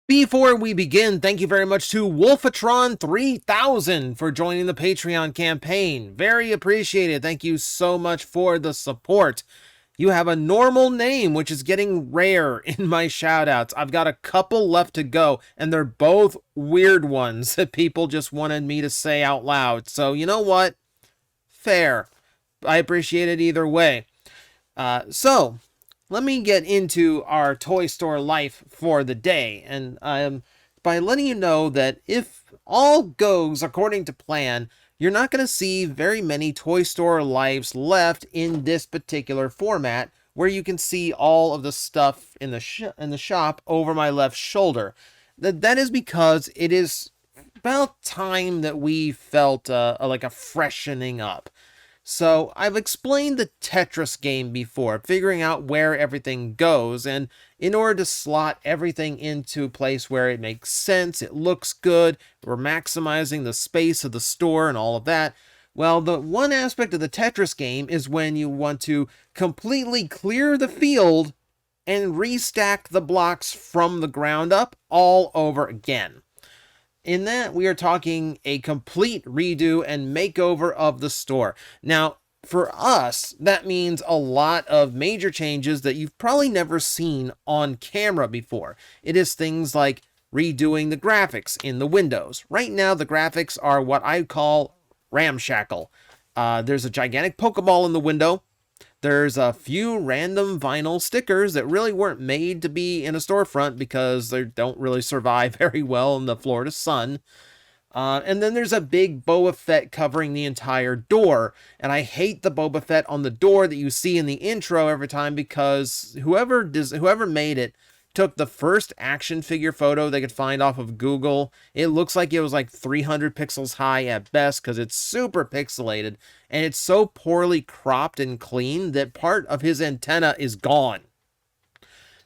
Before we begin, thank you very much to Wolfatron 3000 for joining the Patreon campaign. Very appreciated. Thank you so much for the support. You have a normal name, which is getting rare in my shoutouts. I've got a couple left to go, and they're both weird ones that people just wanted me to say out loud. So, you know what? Fair. I appreciate it either way. So, let me get into our toy store life for the day, and by letting you know that if all goes according to plan, you're not going to see very many toy store lives left in this particular format, where you can see all of the stuff in the shop over my left shoulder. That is because it is about time that we felt like a freshening up. So I've explained the Tetris game before, figuring out where everything goes, and in order to slot everything into a place where it makes sense, it looks good, we're maximizing the space of the store and all of that. Well, the one aspect of the Tetris game is when you want to completely clear the field and restack the blocks from the ground up all over again. In that, we are talking a complete redo and makeover of the store. Now, for us, that means a lot of major changes that you've probably never seen on camera before. It is things like redoing the graphics in the windows. Right now, the graphics are what I call ramshackle. There's a gigantic Pokeball in the window. There's a few random vinyl stickers that really weren't made to be in a storefront because they don't really survive very well in the Florida sun. And then there's a big Boba Fett covering the entire door. And I hate the Boba Fett on the door that you see in the intro every time, because whoever made it took the first action figure photo they could find off of Google. It looks like it was like 300 pixels high at best because it's super pixelated, and it's so poorly cropped and clean that part of his antenna is gone.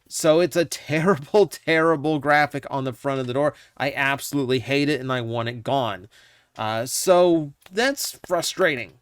So it's a terrible, terrible graphic on the front of the door. I absolutely hate it, and I want it gone. So that's frustrating.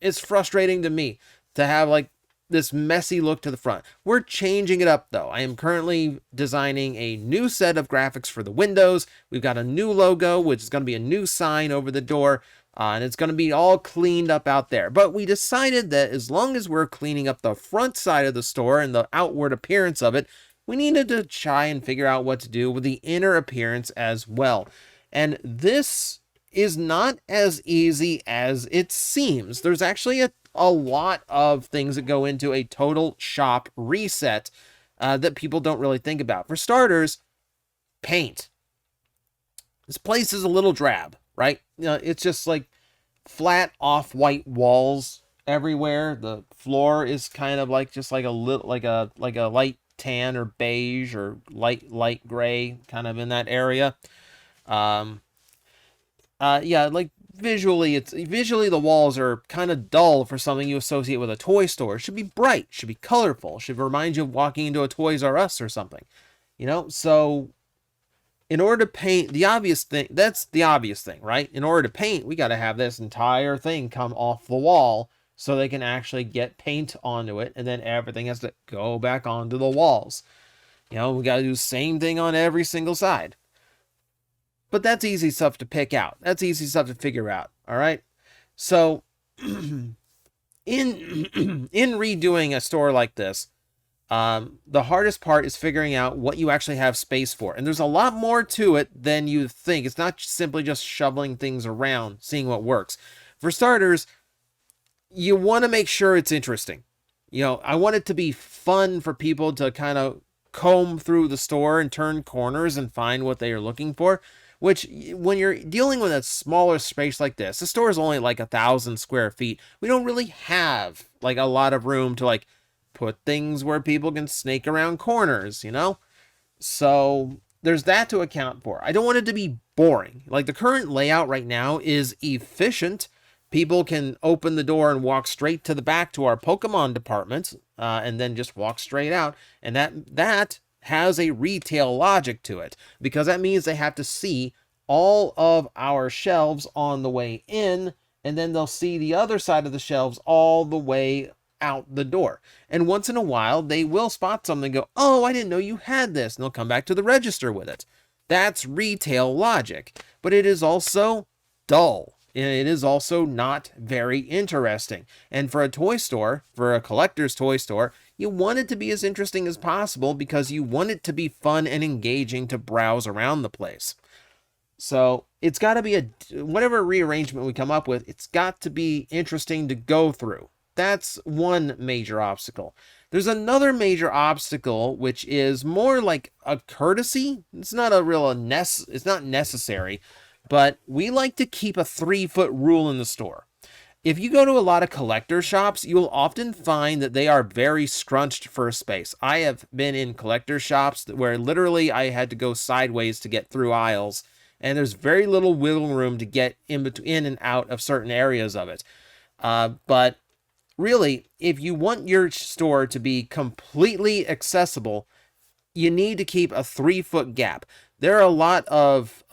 It's frustrating to me to have like this messy look to the front. We're changing it up though. I am currently designing a new set of graphics for the windows. We've got a new logo, which is going to be a new sign over the door, and it's going to be all cleaned up out there. But we decided that as long as we're cleaning up the front side of the store and the outward appearance of it, we needed to try and figure out what to do with the inner appearance as well. And this is not as easy as it seems. There's actually a lot of things that go into a total shop reset that people don't really think about. For starters, paint. This place is a little drab, right? It's just like flat off-white walls everywhere. The floor is kind of like just like a little like a light tan or beige or light gray, kind of in that area. Yeah, like visually the walls are kind of dull for something you associate with a toy store. It should be bright, should be colorful, should remind you of walking into a Toys R Us or something. So in order to paint, that's the obvious thing, right? In order to paint, we got to have this entire thing come off the wall so they can actually get paint onto it, and then everything has to go back onto the walls. We got to do the same thing on every single side. But that's easy stuff to pick out. That's easy stuff to figure out, all right? So in redoing a store like this, the hardest part is figuring out what you actually have space for. And there's a lot more to it than you think. It's not simply just shoveling things around, seeing what works. For starters, you want to make sure it's interesting. I want it to be fun for people to kind of comb through the store and turn corners and find what they are looking for. Which, when you're dealing with a smaller space like this, the store is only like 1,000 square feet. We don't really have like a lot of room to like put things where people can snake around corners, So there's that to account for. I don't want it to be boring. Like the current layout right now is efficient. People can open the door and walk straight to the back to our Pokemon department, and then just walk straight out. And that has a retail logic to it, because that means they have to see all of our shelves on the way in, and then they'll see the other side of the shelves all the way out the door. And once in a while, they will spot something and go, oh, I didn't know you had this. And they'll come back to the register with it. That's retail logic, but it is also dull. And it is also not very interesting. And for a toy store, for a collector's toy store, you want it to be as interesting as possible because you want it to be fun and engaging to browse around the place. So it's got to be whatever rearrangement we come up with, it's got to be interesting to go through. That's one major obstacle. There's another major obstacle, which is more like a courtesy. It's not a real it's not necessary, but we like to keep a 3-foot rule in the store. If you go to a lot of collector shops, you'll often find that they are very scrunched for space. I have been in collector shops where literally I had to go sideways to get through aisles, and there's very little wiggle room to get in and out of certain areas of it. But really, if you want your store to be completely accessible, you need to keep a 3-foot gap. There are a lot of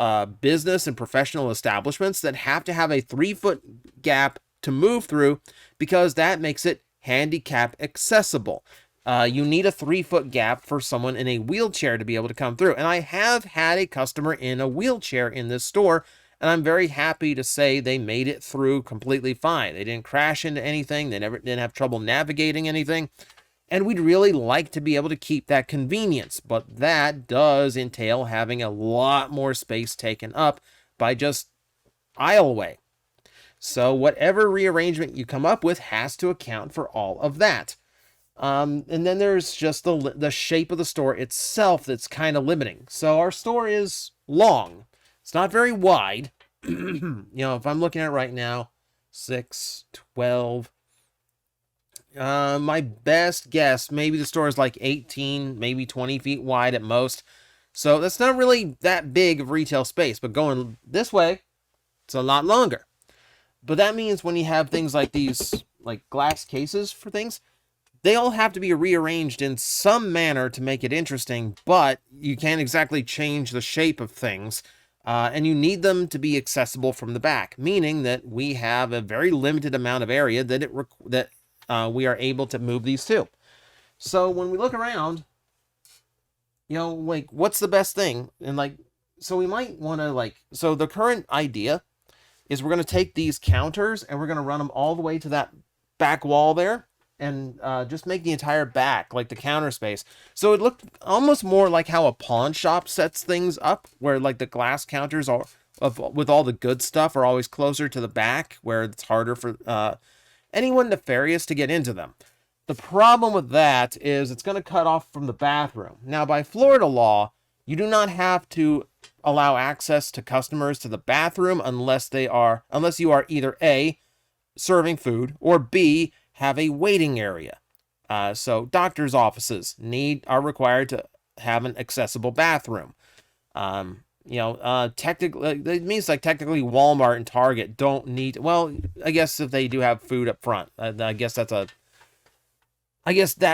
business and professional establishments that have to have a 3-foot gap to move through because that makes it handicap accessible. You need a 3-foot gap for someone in a wheelchair to be able to come through. And I have had a customer in a wheelchair in this store, and I'm very happy to say they made it through completely fine. They didn't crash into anything. They didn't have trouble navigating anything. And we'd really like to be able to keep that convenience, but that does entail having a lot more space taken up by just aisleway. So whatever rearrangement you come up with has to account for all of that. And then there's just the shape of the store itself that's kind of limiting. So our store is long. It's not very wide. If I'm looking at it right now, 6, 12. My best guess, maybe the store is like 18, maybe 20 feet wide at most. So that's not really that big of retail space, but going this way, it's a lot longer. But that means when you have things like these, like glass cases for things, they all have to be rearranged in some manner to make it interesting, but you can't exactly change the shape of things. And you need them to be accessible from the back, meaning that we have a very limited amount of area that we are able to move these to. So when we look around, what's the best thing? And so we might want to so the current idea is we're going to take these counters and we're going to run them all the way to that back wall there and just make the entire back like the counter space. So it looked almost more like how a pawn shop sets things up, where like the glass counters with all the good stuff are always closer to the back, where it's harder for anyone nefarious to get into them. The problem with that is it's going to cut off from the bathroom. Now, by Florida law, you do not have to allow access to customers to the bathroom unless you are either A, serving food, or B, have a waiting area. So doctors' offices are required to have an accessible bathroom. Technically, it means technically Walmart and Target don't need, well, I guess if they do have food up front, I guess that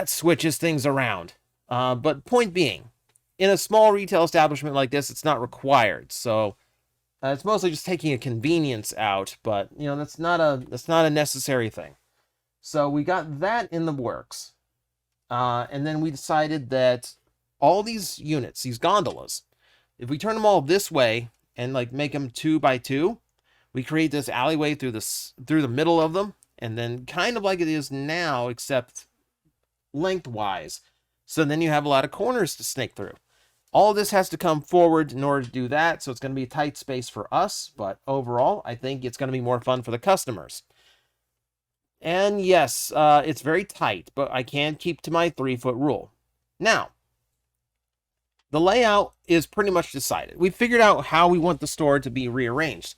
switches things around. But point being, in a small retail establishment like this, it's not required. So it's mostly just taking a convenience out, but that's not a necessary thing. So we got that in the works. And then we decided that all these units, these gondolas, if we turn them all this way and make them 2 by 2, we create this alleyway through the middle of them, and then kind of like it is now, except lengthwise. So then you have a lot of corners to snake through. All this has to come forward in order to do that, so it's going to be a tight space for us, but overall, I think it's going to be more fun for the customers. And yes, it's very tight, but I can keep to my 3-foot rule. Now, the layout is pretty much decided. We figured out how we want the store to be rearranged.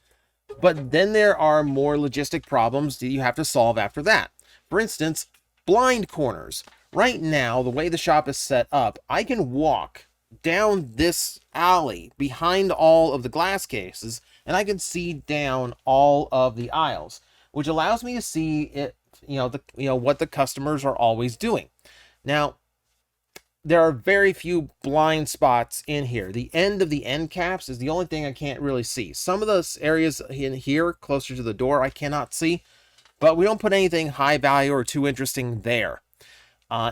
But then there are more logistic problems that you have to solve after that. For instance, blind corners. Right now, the way the shop is set up, I can walk down this alley behind all of the glass cases, and I can see down all of the aisles, which allows me to see it, what the customers are always doing. Now, there are very few blind spots in here. The end of the end caps is the only thing I can't really see. Some of those areas in here closer to the door I cannot see, but we don't put anything high value or too interesting there.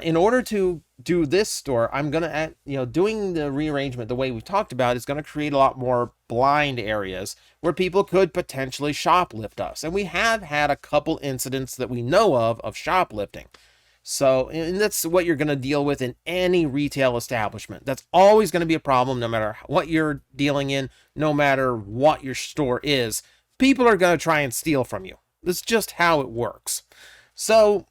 In order to do this store, I'm going to add, doing the rearrangement the way we talked about is going to create a lot more blind areas where people could potentially shoplift us. And we have had a couple incidents that we know of shoplifting. So, and that's what you're going to deal with in any retail establishment. That's always going to be a problem no matter what you're dealing in, no matter what your store is. People are going to try and steal from you. That's just how it works. So,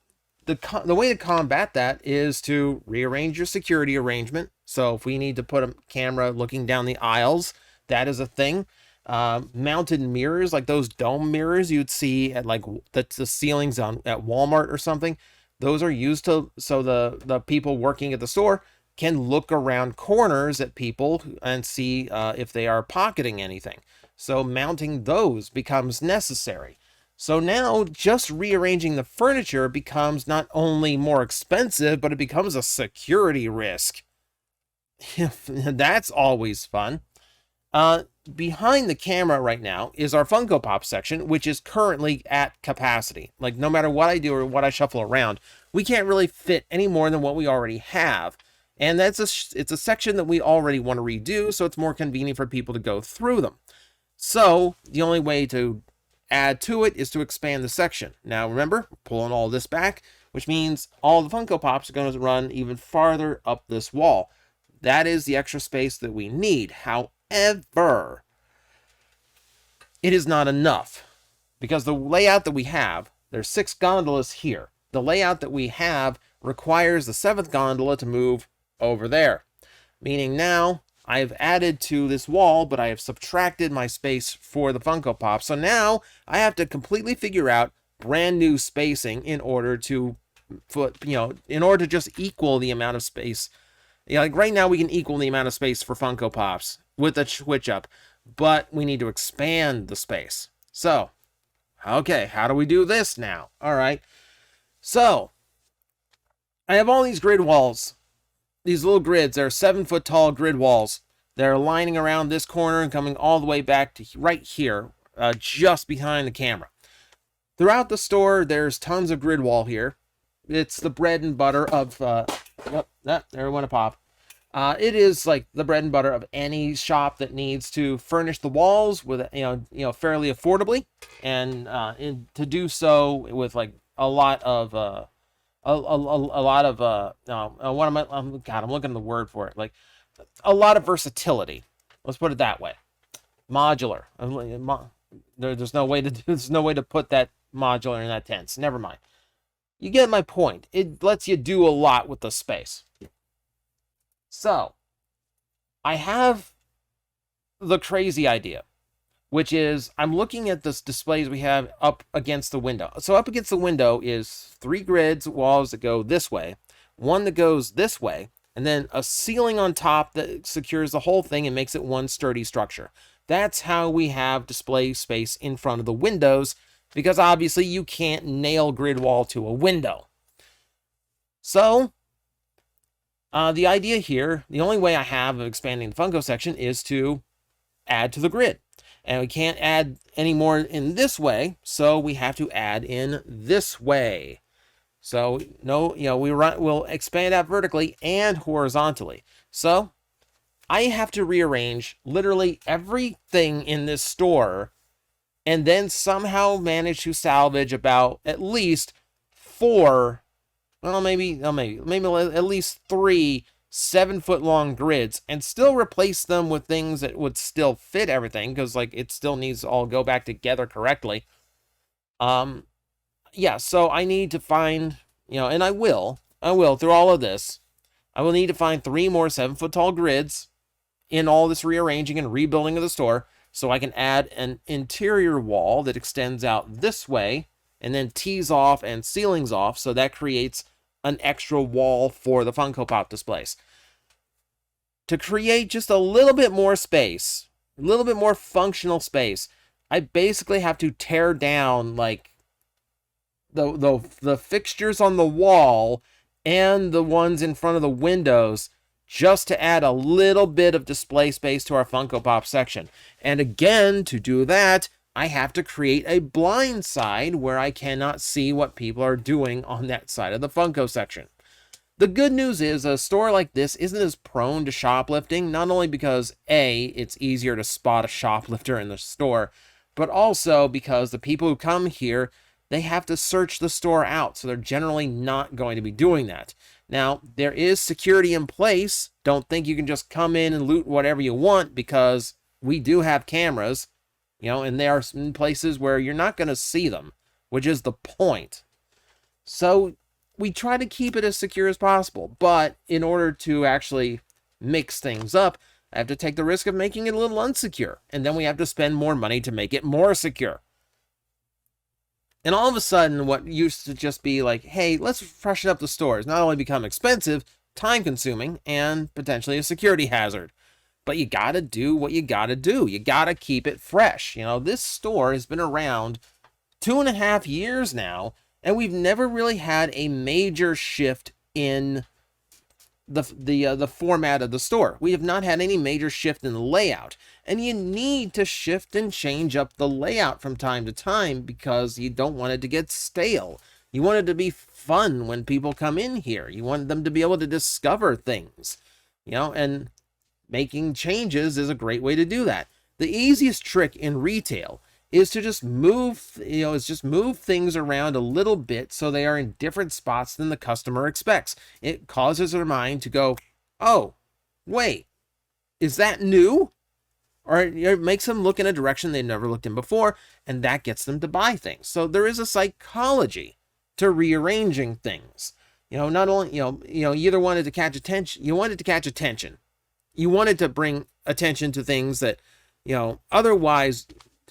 the way to combat that is to rearrange your security arrangement. So if we need to put a camera looking down the aisles, that is a thing. Mounted mirrors, like those dome mirrors you'd see at like the ceilings at Walmart or something, those are used so the people working at the store can look around corners at people and see if they are pocketing anything. So mounting those becomes necessary. So now just rearranging the furniture becomes not only more expensive, but it becomes a security risk. That's always fun. Behind the camera right now is our Funko Pop section, which is currently at capacity. Like no matter what I do or what I shuffle around, we can't really fit any more than what we already have. And it's a section that we already want to redo, so it's more convenient for people to go through them. So the only way to add to it is to expand the section. Now remember, pulling all this back, which means all the Funko Pops are going to run even farther up this wall. That is the extra space that we need. However, it is not enough because the layout that we have, there's 6 gondolas here. The layout that we have requires the 7th gondola to move over there, meaning now I've added to this wall, but I have subtracted my space for the Funko Pop. So now I have to completely figure out brand new spacing in order to just equal the amount of space. Like right now we can equal the amount of space for Funko Pops with a switch up, but we need to expand the space. So, okay, how do we do this now? All right. So, I have all these grid walls. These little grids, they're 7-foot tall grid walls. They're lining around this corner and coming all the way back to right here, just behind the camera. Throughout the store, there's tons of grid wall here. It's the bread and butter of, there went a pop. It is like the bread and butter of any shop that needs to furnish the walls with, fairly affordably, and to do so with like a lot of what am I? God, I'm looking at the word for it. Like a lot of versatility. Let's put it that way. Modular. There's no way to put that modular in that tense. Never mind. You get my point. It lets you do a lot with the space. So, I have the crazy idea, which is I'm looking at this displays we have up against the window. So up against the window is 3 grids, walls that go this way, 1 that goes this way, and then a ceiling on top that secures the whole thing and makes it one sturdy structure. That's how we have display space in front of the windows, because obviously you can't nail grid wall to a window. So, the idea here, the only way I have of expanding the Funko section is to add to the grid. And we can't add any more in this way, so we have to add in this way. So, we'll expand out vertically and horizontally. So, I have to rearrange literally everything in this store and then somehow manage to salvage about at least 4, maybe at least 3 7-foot long grids and still replace them with things that would still fit everything, because like it still needs to all go back together correctly. So I need to find, and I will through all of this, I will need to find 3 more 7-foot tall grids in all this rearranging and rebuilding of the store, so I can add an interior wall that extends out this way and then tees off and ceilings off, so that creates an extra wall for the Funko Pop displays. To create just a little bit more space, a little bit more functional space, I basically have to tear down like the fixtures on the wall and the ones in front of the windows just to add a little bit of display space to our Funko Pop section. And again, to do that, I have to create a blind side where I cannot see what people are doing on that side of the Funko section. The good news is a store like this isn't as prone to shoplifting, not only because A, it's easier to spot a shoplifter in the store, but also because the people who come here, they have to search the store out, so they're generally not going to be doing that. Now, there is security in place. Don't think you can just come in and loot whatever you want, because we do have cameras, and there are some places where you're not going to see them, which is the point. So we try to keep it as secure as possible, but in order to actually mix things up, I have to take the risk of making it a little unsecure, and then we have to spend more money to make it more secure. And all of a sudden, what used to just be like, hey, let's freshen up the store, has not only become expensive, time-consuming, and potentially a security hazard. But you gotta do what you gotta do. You gotta keep it fresh. This store has been around 2.5 years now, and we've never really had a major shift in the format of the store. We have not had any major shift in the layout, and you need to shift and change up the layout from time to time because you don't want it to get stale. You want it to be fun when people come in here. You want them to be able to discover things, and making changes is a great way to do that. The easiest trick in retail is to just move things around a little bit so they are in different spots than the customer expects. It causes their mind to go, oh, wait, is that new? Or it makes them look in a direction they've never looked in before, and that gets them to buy things. So there is a psychology to rearranging things. Not only, you either wanted to catch attention, you wanted to bring attention to things that, otherwise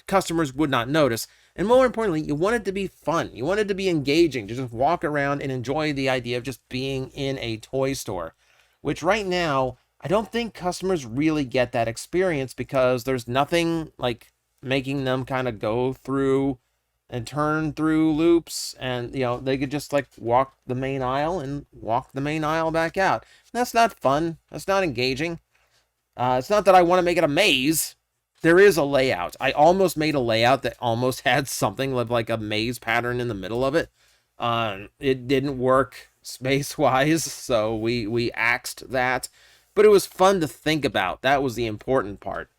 customers would not notice. And more importantly, you want it to be fun. You want it to be engaging, to just walk around and enjoy the idea of just being in a toy store, which right now, I don't think customers really get that experience because there's nothing like making them kind of go through and turn through loops, and they could just like walk the main aisle and walk the main aisle back out. That's not fun. That's not engaging. It's not that I want to make it a maze. There is a layout. I almost made a layout that almost had something like a maze pattern in the middle of it. It didn't work space-wise, so we axed that. But it was fun to think about. That was the important part.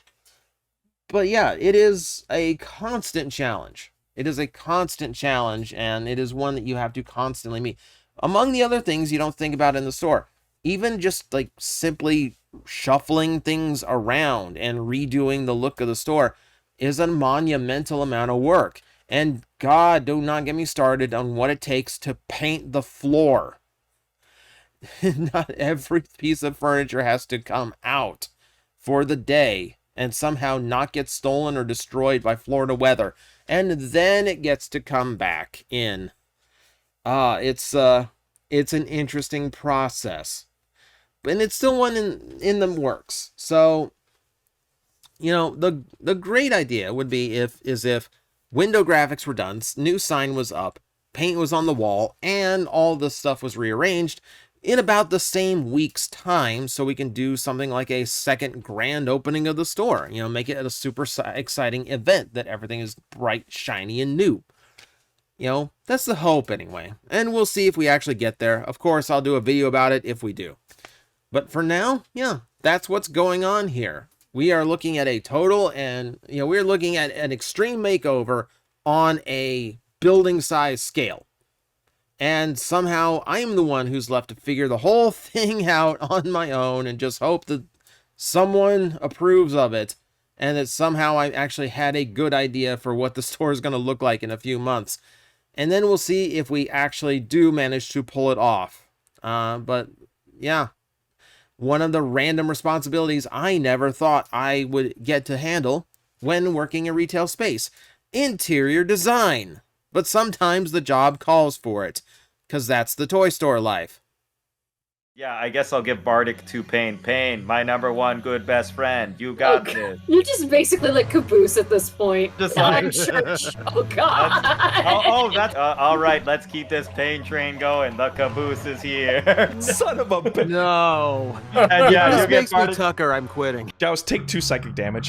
But yeah, it is a constant challenge. It is a constant challenge, and it is one that you have to constantly meet. Among the other things you don't think about in the store, even just like simply shuffling things around and redoing the look of the store is a monumental amount of work. And God, do not get me started on what it takes to paint the floor. Not every piece of furniture has to come out for the day and somehow not get stolen or destroyed by Florida weather, and then it gets to come back in. It's an interesting process, and it's still one in the works. So, the great idea would be if window graphics were done, new sign was up, paint was on the wall, and all the stuff was rearranged in about the same week's time, so we can do something like a second grand opening of the store. Make it a super exciting event that everything is bright, shiny, and new. That's the hope anyway. And we'll see if we actually get there. Of course, I'll do a video about it if we do. But for now, yeah, that's what's going on here. We are looking at a total, and we're looking at an extreme makeover on a building size scale. And somehow I am the one who's left to figure the whole thing out on my own and just hope that someone approves of it and that somehow I actually had a good idea for what the store is going to look like in a few months. And then we'll see if we actually do manage to pull it off. But yeah, one of the random responsibilities I never thought I would get to handle when working in retail space: interior design. But sometimes the job calls for it, because that's the toy store life. Yeah, I guess I'll give Bardic to Pain. Pain, my #1 good best friend. You got this. You're just basically like Caboose at this point. Just Our like- church. Oh god. That's all right. Let's keep this pain train going. The caboose is here. Son of a bitch. No. And yeah, This you'll get makes me Bardic. Tucker. I'm quitting. Gauss, take 2 psychic damage.